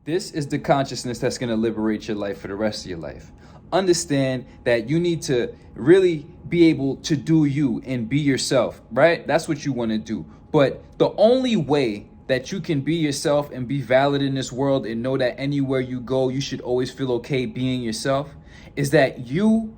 This is the consciousness that's going to liberate your life for the rest of your life. Understand that you need to really be able to do you and be yourself, right? That's what you want to do. But the only way that you can be yourself and be valid in this world and know that anywhere you go, you should always feel okay being yourself is that you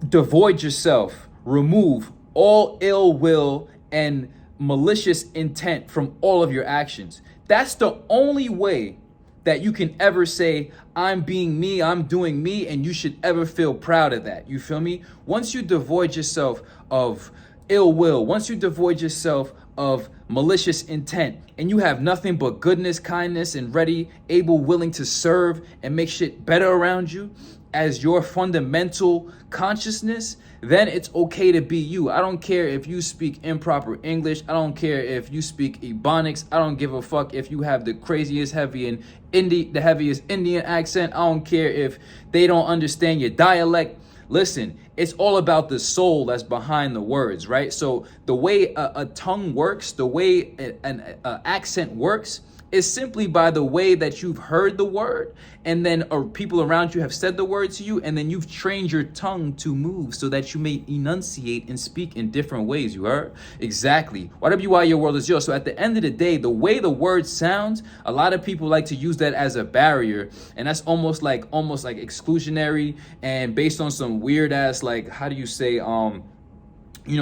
devoid yourself, remove all ill will and malicious intent from all of your actions. That's the only way that you can ever say, I'm being me, I'm doing me, and you should ever feel proud of that. You feel me? Once you devoid yourself of ill will, once you devoid yourself of malicious intent, and you have nothing but goodness, kindness, and ready, able, willing to serve and make shit better around you as your fundamental consciousness, then it's okay to be you. I don't care if you speak improper English. I don't care if you speak Ebonics. I don't give a fuck if you have the craziest the heaviest Indian accent. I don't care if they don't understand your dialect. Listen, it's all about the soul that's behind the words, right? So the way a tongue works, the way an accent works, is simply by the way that you've heard the word, and then people around you have said the word to you, and then you've trained your tongue to move so that you may enunciate and speak in different ways. You heard? Exactly. YWI, your world is yours. So at the end of the day, the way the word sounds, a lot of people like to use that as a barrier, and that's almost like exclusionary and based on some weird ass, like, how do you say,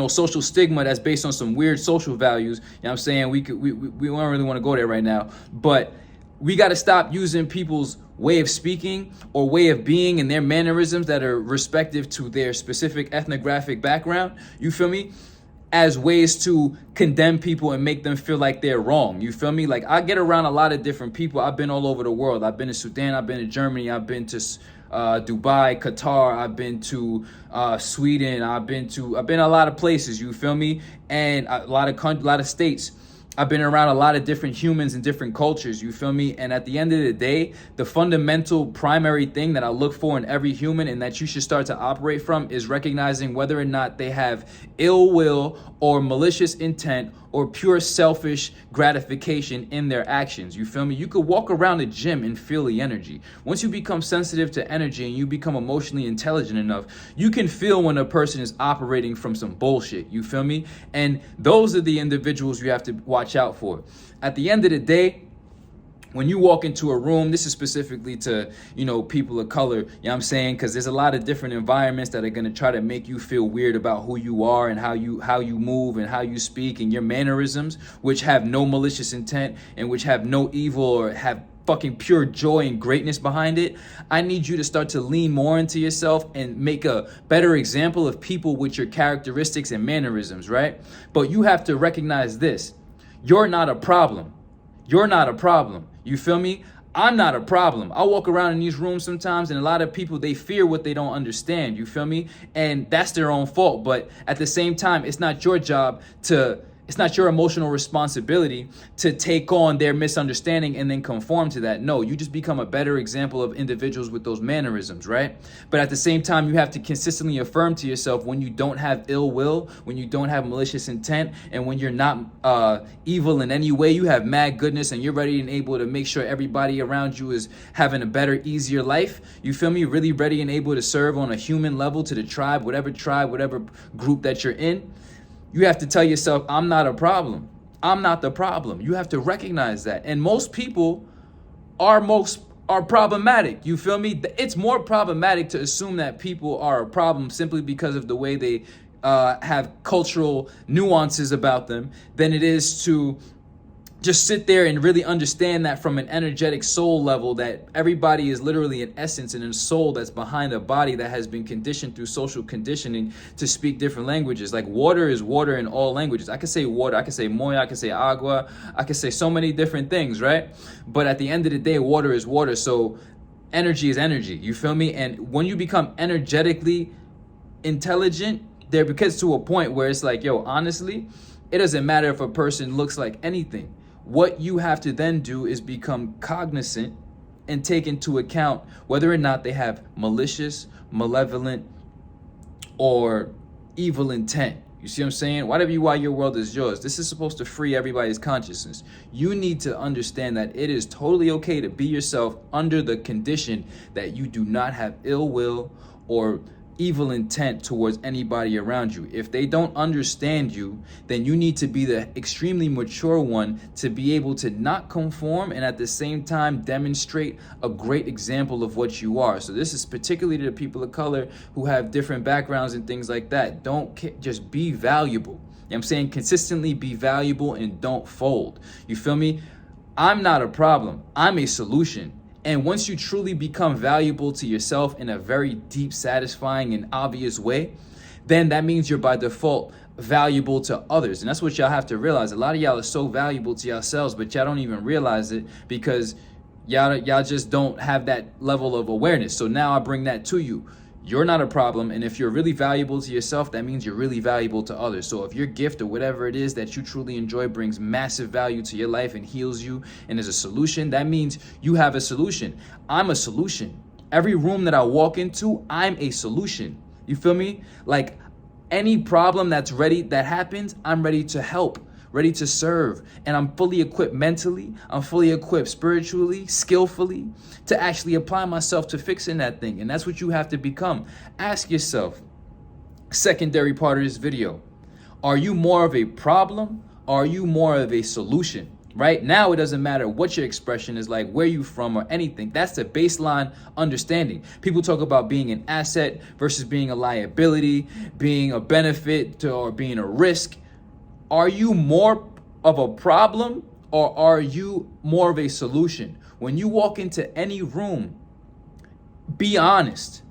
social stigma that's based on some weird social values. You know what I'm saying? We don't really want to go there right now, but we got to stop using people's way of speaking or way of being and their mannerisms that are respective to their specific ethnographic background. You feel me? As ways to condemn people and make them feel like they're wrong. You feel me? Like, I get around a lot of different people. I've been all over the world. I've been to Sudan. I've been to Germany. I've been to Dubai, Qatar. I've been to Sweden. I've been a lot of places. You feel me? And a lot of states. I've been around a lot of different humans and different cultures, you feel me? And at the end of the day, the fundamental primary thing that I look for in every human and that you should start to operate from is recognizing whether or not they have ill will or malicious intent or pure selfish gratification in their actions. You feel me? You could walk around the gym and feel the energy. Once you become sensitive to energy and you become emotionally intelligent enough, you can feel when a person is operating from some bullshit. You feel me? And those are the individuals you have to watch out for. At the end of the day, when you walk into a room, this is specifically to, people of color, you know what I'm saying? Because there's a lot of different environments that are going to try to make you feel weird about who you are and how you move and how you speak and your mannerisms, which have no malicious intent and which have no evil or have fucking pure joy and greatness behind it. I need you to start to lean more into yourself and make a better example of people with your characteristics and mannerisms, right? But you have to recognize this. You're not a problem. You're not a problem. You feel me? I'm not a problem. I walk around in these rooms sometimes and a lot of people, they fear what they don't understand. You feel me? And that's their own fault. But at the same time, it's not your job it's not your emotional responsibility to take on their misunderstanding and then conform to that. No, you just become a better example of individuals with those mannerisms, right? But at the same time, you have to consistently affirm to yourself when you don't have ill will, when you don't have malicious intent, and when you're not evil in any way, you have mad goodness and you're ready and able to make sure everybody around you is having a better, easier life. You feel me? Really ready and able to serve on a human level to the tribe, whatever group that you're in. You have to tell yourself, I'm not a problem. I'm not the problem. You have to recognize that. And most people are problematic. You feel me? It's more problematic to assume that people are a problem simply because of the way they have cultural nuances about them than it is to just sit there and really understand that from an energetic soul level, that everybody is literally an essence and a soul that's behind a body that has been conditioned through social conditioning to speak different languages. Like, water is water in all languages. I could say water, I could say moya, I could say agua, I could say so many different things, right? But at the end of the day, water is water. So energy is energy, you feel me? And when you become energetically intelligent, there gets to a point where it's like, yo, honestly, it doesn't matter if a person looks like anything. What you have to then do is become cognizant and take into account whether or not they have malicious, malevolent, or evil intent. You see what I'm saying? Why your world is yours. This is supposed to free everybody's consciousness. You need to understand that it is totally okay to be yourself under the condition that you do not have ill will or evil intent towards anybody around you. If they don't understand you, then you need to be the extremely mature one to be able to not conform and at the same time demonstrate a great example of what you are. So this is particularly to the people of color who have different backgrounds and things like that. Just be valuable. You know what I'm saying? Consistently be valuable and don't fold. You feel me? I'm not a problem. I'm a solution. And once you truly become valuable to yourself in a very deep, satisfying, and obvious way, then that means you're by default valuable to others. And that's what y'all have to realize. A lot of y'all are so valuable to yourselves, but y'all don't even realize it because y'all just don't have that level of awareness. So now I bring that to you. You're not a problem, and if you're really valuable to yourself, that means you're really valuable to others. So if your gift or whatever it is that you truly enjoy brings massive value to your life and heals you and is a solution, that means you have a solution. I'm a solution. Every room that I walk into, I'm a solution. You feel me? Like any problem that happens, I'm ready to help, ready to serve, and I'm fully equipped mentally, I'm fully equipped spiritually, skillfully, to actually apply myself to fixing that thing. And that's what you have to become. Ask yourself, secondary part of this video, are you more of a problem or are you more of a solution? Right now, it doesn't matter what your expression is like, where you from or anything. That's the baseline understanding. People talk about being an asset versus being a liability, being a benefit or being a risk. Are you more of a problem or are you more of a solution? When you walk into any room, be honest.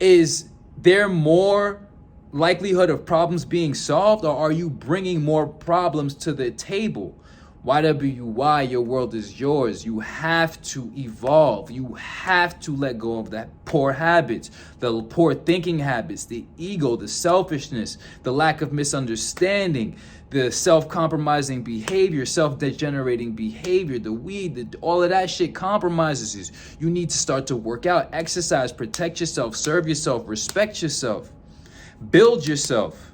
Is there more likelihood of problems being solved or are you bringing more problems to the table? YWY, your world is yours. You have to evolve. You have to let go of that poor habits, the poor thinking habits, the ego, the selfishness, the lack of misunderstanding, the self-compromising behavior, self-degenerating behavior, the weed, all of that shit compromises you. You need to start to work out, exercise, protect yourself, serve yourself, respect yourself, build yourself.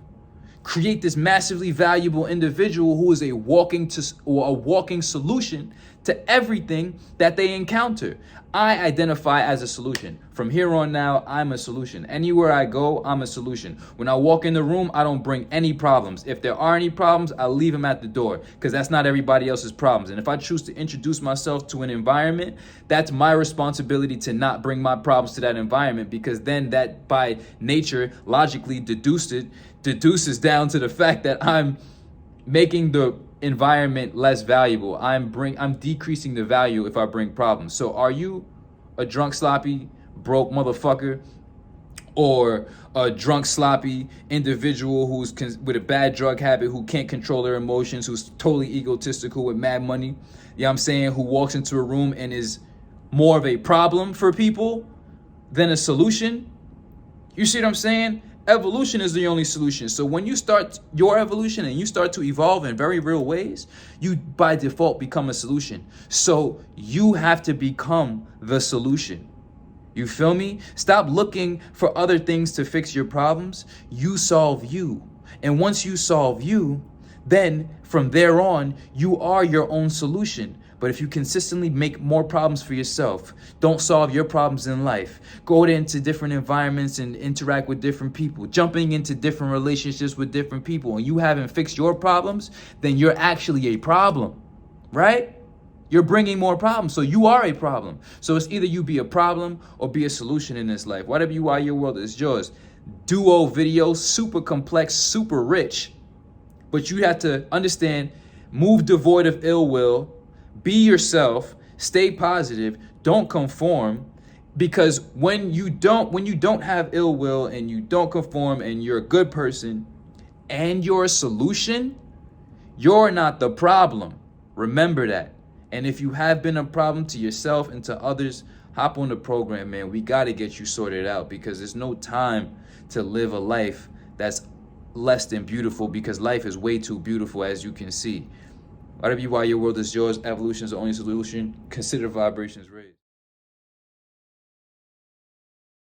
Create this massively valuable individual who is a walking solution to everything that they encounter. I identify as a solution. From here on now, I'm a solution. Anywhere I go, I'm a solution. When I walk in the room, I don't bring any problems. If there are any problems, I leave them at the door because that's not everybody else's problems. And if I choose to introduce myself to an environment, that's my responsibility to not bring my problems to that environment, because then that by nature logically deduces down to the fact that I'm making the environment less valuable. I'm decreasing the value if I bring problems. So are you a drunk, sloppy, broke motherfucker, or a drunk, sloppy individual who's with a bad drug habit, who can't control their emotions, who's totally egotistical with mad money, you know what I'm saying, who walks into a room and is more of a problem for people than a solution? You see what I'm saying? Evolution is the only solution. So when you start your evolution and you start to evolve in very real ways, you by default become a solution. So you have to become the solution. You feel me? Stop looking for other things to fix your problems. You solve you. And once you solve you, then from there on, you are your own solution. But if you consistently make more problems for yourself, don't solve your problems in life, go into different environments and interact with different people, jumping into different relationships with different people, and you haven't fixed your problems, then you're actually a problem, right? You're bringing more problems, so you are a problem. So it's either you be a problem or be a solution in this life. Whatever you are, your world is yours. Duo video, super complex, super rich. But you have to understand, move devoid of ill will, be yourself, stay positive, don't conform, because when you don't have ill will and you don't conform and you're a good person and you're a solution, you're not the problem. Remember that. And if you have been a problem to yourself and to others, hop on the program, man. We got to get you sorted out, because there's no time to live a life that's less than beautiful, because life is way too beautiful, as you can see. Whatever you are, your world is yours. Evolution is the only solution. Consider vibrations raised.